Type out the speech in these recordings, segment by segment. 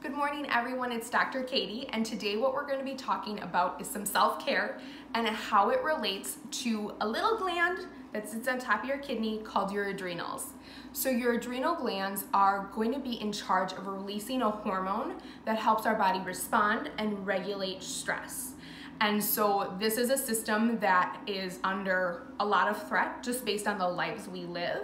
Good morning, everyone. It's Dr. Katie, and today what we're going to be talking about is some self-care and how it relates to a little gland that sits on top of your kidney called your adrenals. So your adrenal glands are going to be in charge of releasing a hormone that helps our body respond and regulate stress. And so this is a system that is under a lot of threat just based on the lives we live.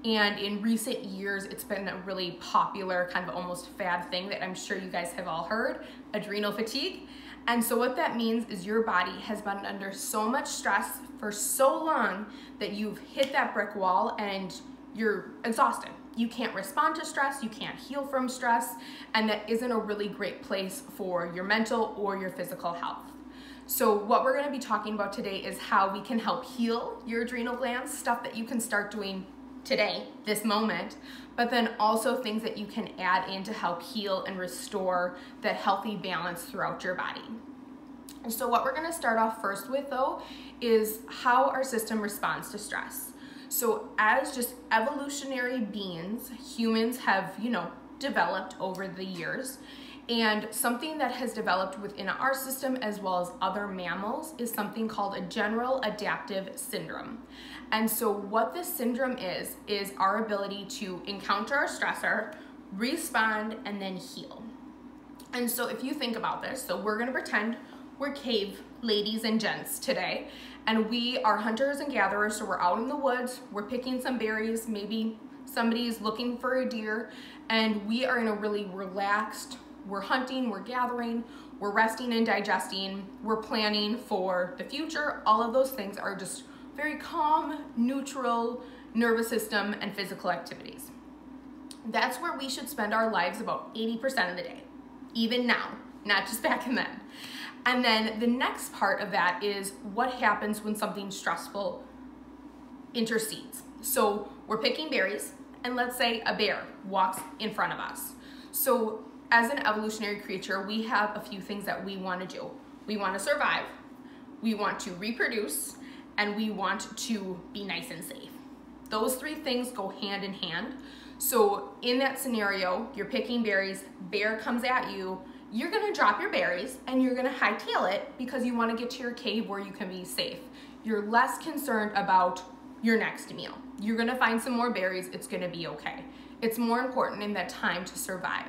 And in recent years, it's been a really popular kind of almost fad thing that I'm sure you guys have all heard, adrenal fatigue. And so what that means is your body has been under so much stress for so long that you've hit that brick wall and you're exhausted. You can't respond to stress, you can't heal from stress, and that isn't a really great place for your mental or your physical health. So what we're gonna be talking about today is how we can help heal your adrenal glands, stuff that you can start doing today, this moment, but then also things that you can add in to help heal and restore that healthy balance throughout your body. So what we're gonna start off first with though is how our system responds to stress. So as just evolutionary beings, humans have, developed over the years. And something that has developed within our system as well as other mammals is something called a general adaptive syndrome. And so what this syndrome is our ability to encounter our stressor, respond, and then heal. And so if you think about this, so we're gonna pretend we're cave ladies and gents today, and we are hunters and gatherers, so we're out in the woods, we're picking some berries, maybe somebody's looking for a deer, and we are in a really relaxed, we're hunting, we're gathering, we're resting and digesting, we're planning for the future. All of those things are just very calm, neutral nervous system and physical activities. That's where we should spend our lives about 80% of the day, even now, not just back then. And then the next part of that is what happens when something stressful intercedes. So we're picking berries, and let's say a bear walks in front of us. So as an evolutionary creature, we have a few things that we want to do. We want to survive, we want to reproduce, and we want to be nice and safe. Those three things go hand in hand. So in that scenario, you're picking berries, bear comes at you, you're gonna drop your berries and you're gonna hightail it because you wanna get to your cave where you can be safe. You're less concerned about your next meal. You're gonna find some more berries, it's gonna be okay. It's more important in that time to survive.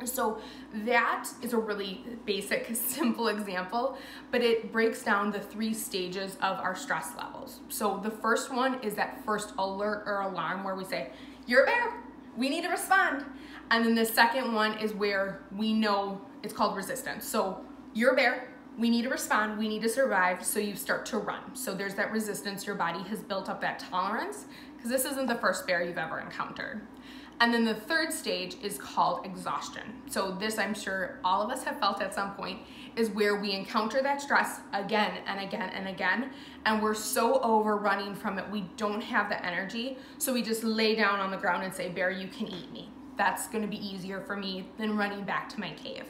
So that is a really basic, simple example, but it breaks down the three stages of our stress levels. So the first one is that first alert or alarm where we say, you're a bear, we need to respond. And then the second one is where we know it's called resistance. So you're a bear, we need to respond, we need to survive, so you start to run. So there's that resistance, your body has built up that tolerance, because this isn't the first bear you've ever encountered. And then the third stage is called exhaustion. So this, I'm sure all of us have felt at some point, is where we encounter that stress again and again and again, and we're so overrunning from it, we don't have the energy, so we just lay down on the ground and say, bear, you can eat me. That's gonna be easier for me than running back to my cave.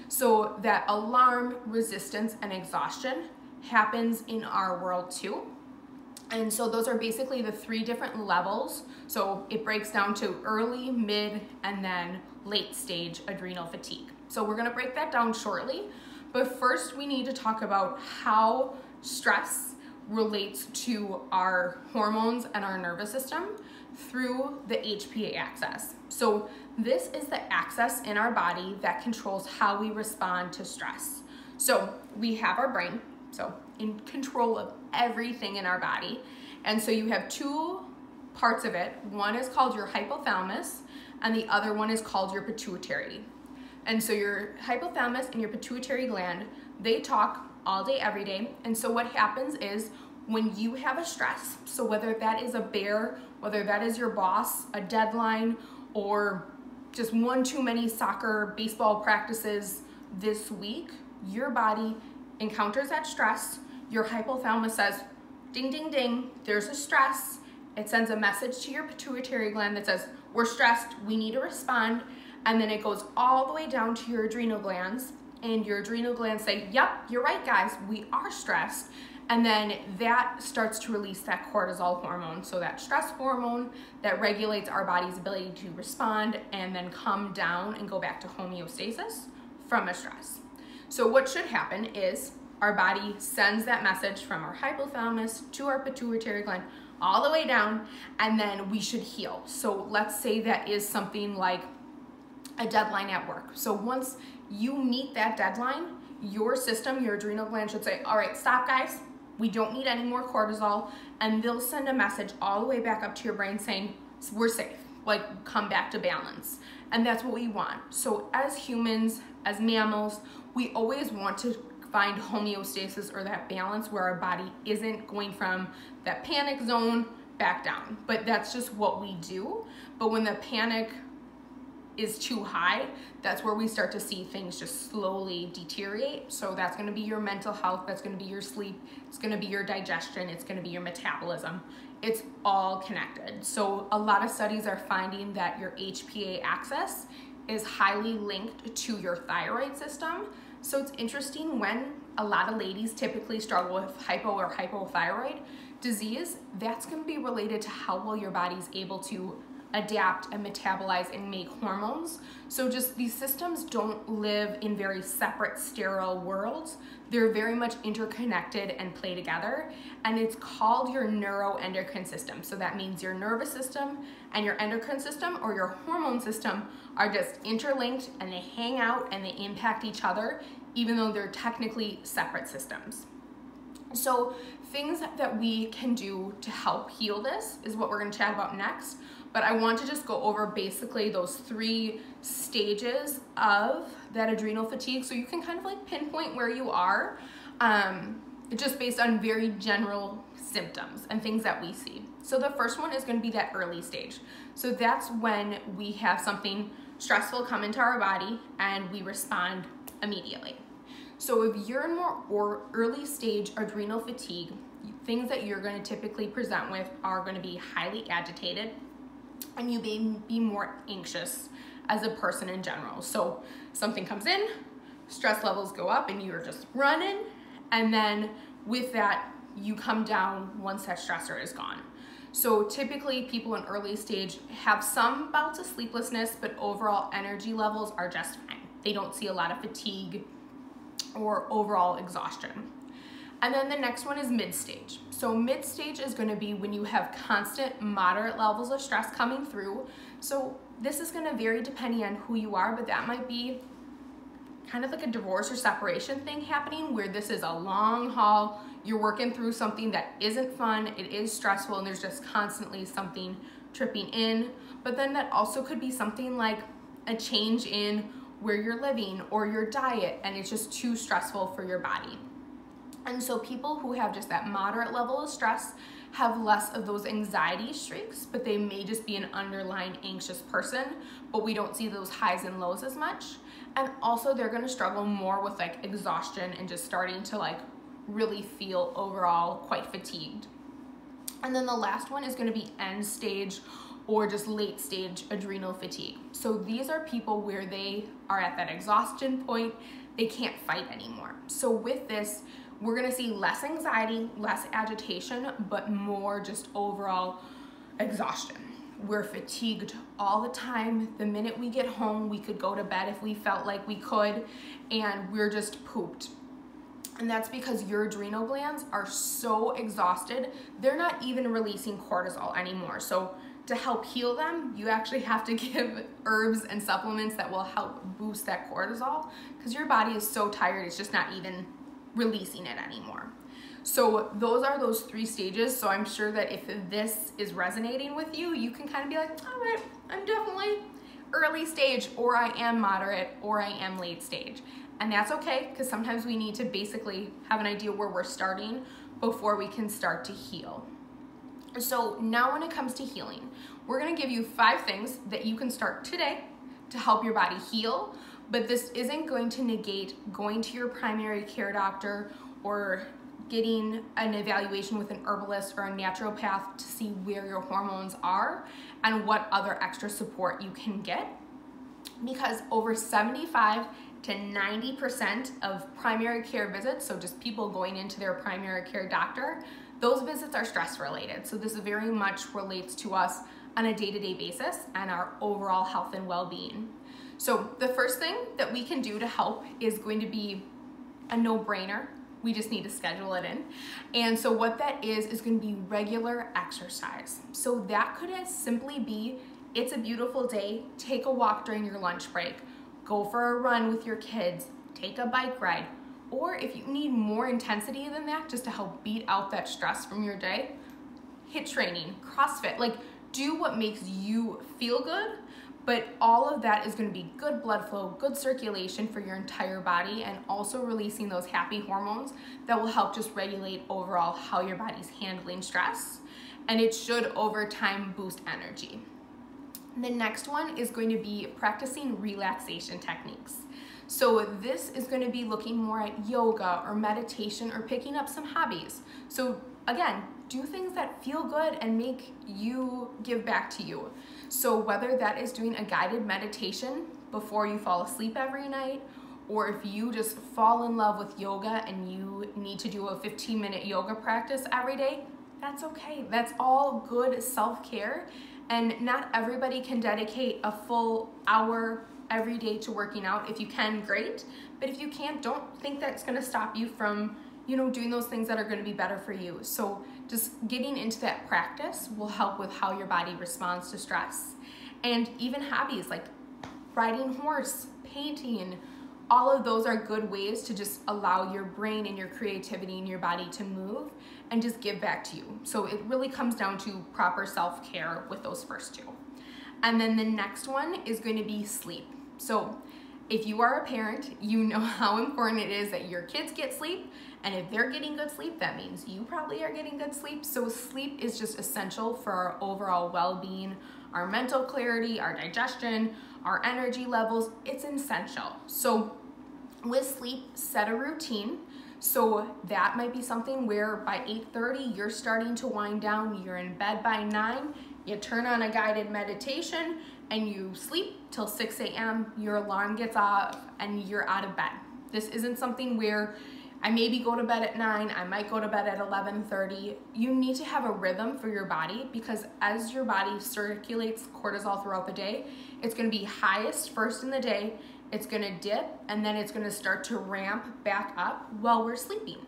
So that alarm, resistance, and exhaustion happens in our world too. And so those are basically the three different levels. So it breaks down to early, mid, and then late stage adrenal fatigue. So we're gonna break that down shortly, but first we need to talk about how stress relates to our hormones and our nervous system through the HPA axis. So this is the axis in our body that controls how we respond to stress. So we have our brain, so in control of everything in our body. And so you have two parts of it. One is called your hypothalamus, and the other one is called your pituitary. And so your hypothalamus and your pituitary gland, they talk all day, every day. And so what happens is when you have a stress, so whether that is a bear, whether that is your boss, a deadline, or just one too many soccer, baseball practices this week, your body encounters that stress. Your hypothalamus says, ding, ding, ding, there's a stress. It sends a message to your pituitary gland that says, we're stressed, we need to respond. And then it goes all the way down to your adrenal glands, and your adrenal glands say, yep, you're right, guys, we are stressed. And then that starts to release that cortisol hormone, so that stress hormone that regulates our body's ability to respond and then come down and go back to homeostasis from a stress. So what should happen is our body sends that message from our hypothalamus to our pituitary gland all the way down, and then we should heal. So let's say that is something like a deadline at work. So once you meet that deadline, your system, your adrenal gland should say, all right, stop guys, we don't need any more cortisol, and they'll send a message all the way back up to your brain saying, we're safe, like come back to balance. And that's what we want. So as humans, as mammals, we always want to find homeostasis, or that balance where our body isn't going from that panic zone back down. But that's just what we do. But when the panic is too high, that's where we start to see things just slowly deteriorate. So that's going to be your mental health, that's going to be your sleep, it's going to be your digestion, it's going to be your metabolism. It's all connected. So a lot of studies are finding that your HPA axis is highly linked to your thyroid system. So it's interesting, when a lot of ladies typically struggle with hypo or hypothyroid disease, that's going to be related to how well your body's able to adapt and metabolize and make hormones. So just these systems don't live in very separate, sterile worlds. They're very much interconnected and play together, and it's called your neuroendocrine system. So that means your nervous system and your endocrine system, or your hormone system, are just interlinked, and they hang out and they impact each other, even though they're technically separate systems. So things that we can do to help heal this is what we're going to chat about next. But I want to just go over basically those 3 stages of that adrenal fatigue, so you can kind of like pinpoint where you are, just based on very general symptoms and things that we see. So the first one is going to be that early stage. So that's when we have something stressful come into our body and we respond immediately. So if you're in more early stage adrenal fatigue, things that you're going to typically present with are going to be highly agitated, and you may be more anxious as a person in general. So something comes in, stress levels go up, and you're just running, and then with that, you come down once that stressor is gone. So typically people in early stage have some bouts of sleeplessness, but overall energy levels are just fine. They don't see a lot of fatigue or overall exhaustion. And then the next one is mid-stage. So mid-stage is going to be when you have constant moderate levels of stress coming through. So this is going to vary depending on who you are, but that might be kind of like a divorce or separation thing happening, where this is a long haul. You're working through something that isn't fun, it is stressful, and there's just constantly something tripping in. But then that also could be something like a change in where you're living or your diet, and it's just too stressful for your body. And so people who have just that moderate level of stress have less of those anxiety streaks, but they may just be an underlying anxious person, but we don't see those highs and lows as much. And also they're gonna struggle more with like exhaustion and just starting to like really feel overall quite fatigued. And then the last one is gonna be end stage or just late stage adrenal fatigue. So these are people where they are at that exhaustion point, they can't fight anymore. So with this, we're gonna see less anxiety, less agitation, but more just overall exhaustion. We're fatigued all the time. The minute we get home, we could go to bed if we felt like we could, and we're just pooped. And that's because your adrenal glands are so exhausted, they're not even releasing cortisol anymore. So to help heal them, you actually have to give herbs and supplements that will help boost that cortisol, because your body is so tired, it's just not even releasing it anymore. So those are those 3 stages. So I'm sure that if this is resonating with you, you can kind of be like, all right, I'm definitely early stage, or I am moderate, or I am late stage. And that's okay, because sometimes we need to basically have an idea where we're starting before we can start to heal. So now when it comes to healing, we're gonna give you 5 things that you can start today to help your body heal, but this isn't going to negate going to your primary care doctor or getting an evaluation with an herbalist or a naturopath to see where your hormones are and what other extra support you can get, because over 75 to 90% of primary care visits, so just people going into their primary care doctor, those visits are stress related. So this very much relates to us on a day-to-day basis and our overall health and well-being. So the first thing that we can do to help is going to be a no-brainer. We just need to schedule it in. And so what that is going to be regular exercise. So that could simply be, it's a beautiful day, take a walk during your lunch break, go for a run with your kids, take a bike ride, or if you need more intensity than that, just to help beat out that stress from your day, HIIT training, CrossFit, like do what makes you feel good, but all of that is gonna be good blood flow, good circulation for your entire body, and also releasing those happy hormones that will help just regulate overall how your body's handling stress, and it should over time boost energy. The next one is going to be practicing relaxation techniques. So this is going to be looking more at yoga or meditation or picking up some hobbies. So again, do things that feel good and make you give back to you. So whether that is doing a guided meditation before you fall asleep every night, or if you just fall in love with yoga and you need to do a 15-minute yoga practice every day, that's okay. That's all good self-care. And not everybody can dedicate a full hour every day to working out. If you can, great. But if you can't, don't think that's gonna stop you from, doing those things that are gonna be better for you. So just getting into that practice will help with how your body responds to stress. And even hobbies like riding horse, painting, all of those are good ways to just allow your brain and your creativity and your body to move and just give back to you. So it really comes down to proper self-care with those first two. And then the next one is going to be sleep. So if you are a parent, you know how important it is that your kids get sleep. And if they're getting good sleep, that means you probably are getting good sleep. So sleep is just essential for our overall well-being, our mental clarity, our digestion, our energy levels. It's essential. So with sleep, set a routine. So that might be something where by 8:30, you're starting to wind down, you're in bed by 9, you turn on a guided meditation and you sleep till 6 a.m., your alarm gets off and you're out of bed. This isn't something where I maybe go to bed at 9, I might go to bed at 11:30. You need to have a rhythm for your body, because as your body circulates cortisol throughout the day, it's gonna be highest first in the day, it's gonna dip, and then it's gonna start to ramp back up while we're sleeping.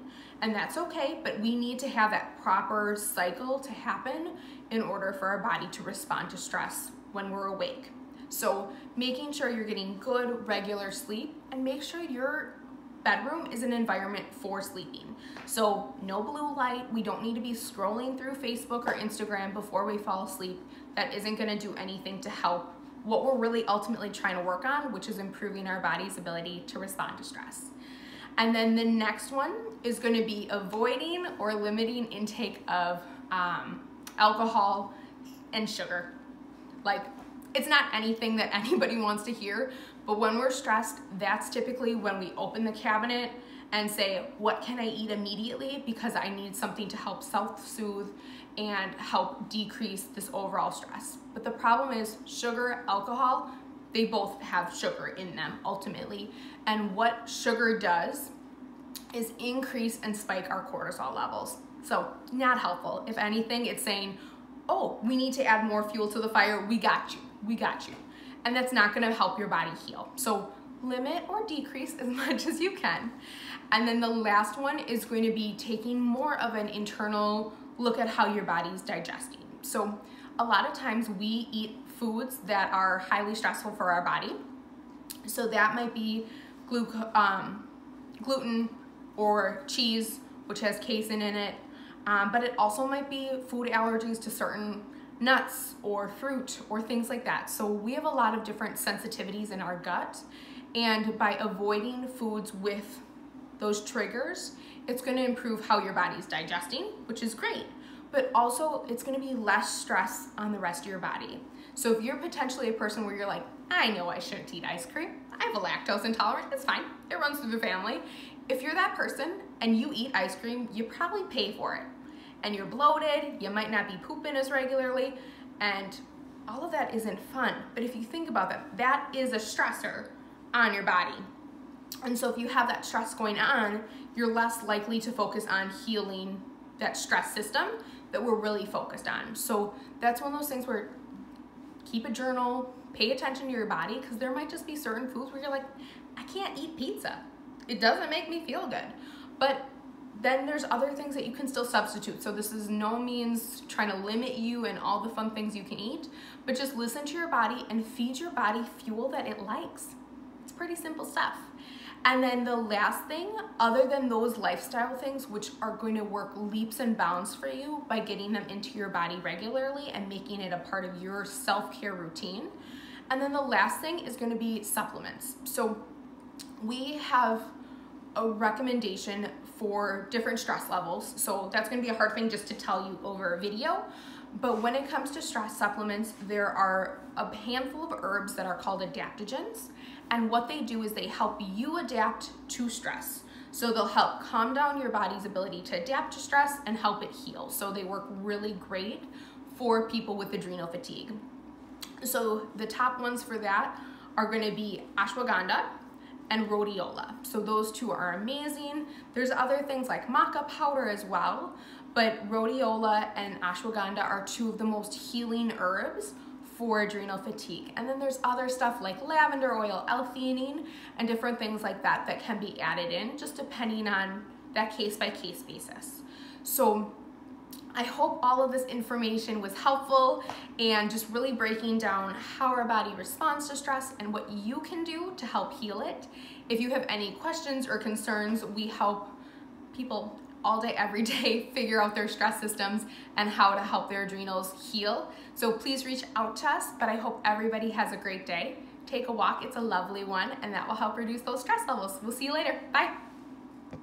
And that's okay, but we need to have that proper cycle to happen in order for our body to respond to stress when we're awake. So making sure you're getting good, regular sleep, and make sure your bedroom is an environment for sleeping. So no blue light, we don't need to be scrolling through Facebook or Instagram before we fall asleep. That isn't gonna do anything to help what we're really ultimately trying to work on, which is improving our body's ability to respond to stress. And then the next one is gonna be avoiding or limiting intake of alcohol and sugar. Like, it's not anything that anybody wants to hear, but when we're stressed, that's typically when we open the cabinet and say, what can I eat immediately? Because I need something to help self-soothe and help decrease this overall stress. But the problem is sugar, alcohol, they both have sugar in them ultimately. And what sugar does is increase and spike our cortisol levels. So not helpful. If anything, it's saying, oh, we need to add more fuel to the fire. We got you. We got you. And that's not gonna help your body heal. So limit or decrease as much as you can. And then the last one is going to be taking more of an internal look at how your body's digesting. So a lot of times we eat foods that are highly stressful for our body. So that might be gluten or cheese, which has casein in it. But it also might be food allergies to certain nuts or fruit or things like that. So we have a lot of different sensitivities in our gut, and by avoiding foods with those triggers, it's going to improve how your body's digesting, which is great, but also it's going to be less stress on the rest of your body. So if you're potentially a person where you're like, I know I shouldn't eat ice cream, I have a lactose intolerance, it's fine, it runs through the family. If you're that person and you eat ice cream, you probably pay for it. And you're bloated, you might not be pooping as regularly, and all of that isn't fun. But if you think about that, that is a stressor on your body. And so if you have that stress going on, you're less likely to focus on healing that stress system that we're really focused on. So that's one of those things where keep a journal, pay attention to your body, because there might just be certain foods where you're like, I can't eat pizza. It doesn't make me feel good. But then there's other things that you can still substitute. So this is no means trying to limit you and all the fun things you can eat, but just listen to your body and feed your body fuel that it likes. It's pretty simple stuff. And then the last thing, other than those lifestyle things, which are going to work leaps and bounds for you by getting them into your body regularly and making it a part of your self-care routine. And then the last thing is going to be supplements. So we have a recommendation for different stress levels. So that's going to be a hard thing just to tell you over a video. But when it comes to stress supplements, there are a handful of herbs that are called adaptogens. And what they do is they help you adapt to stress. So they'll help calm down your body's ability to adapt to stress and help it heal. So they work really great for people with adrenal fatigue. So the top ones for that are going to be ashwagandha and rhodiola. So those two are amazing. There's other things like maca powder as well, but rhodiola and ashwagandha are two of the most healing herbs for adrenal fatigue. And then there's other stuff like lavender oil, L-theanine, and different things like that that can be added in, just depending on that case-by-case basis. So I hope all of this information was helpful and just really breaking down how our body responds to stress and what you can do to help heal it. If you have any questions or concerns, we help people all day, every day, figure out their stress systems and how to help their adrenals heal. So please reach out to us, but I hope everybody has a great day. Take a walk, it's a lovely one, and that will help reduce those stress levels. We'll see you later, bye.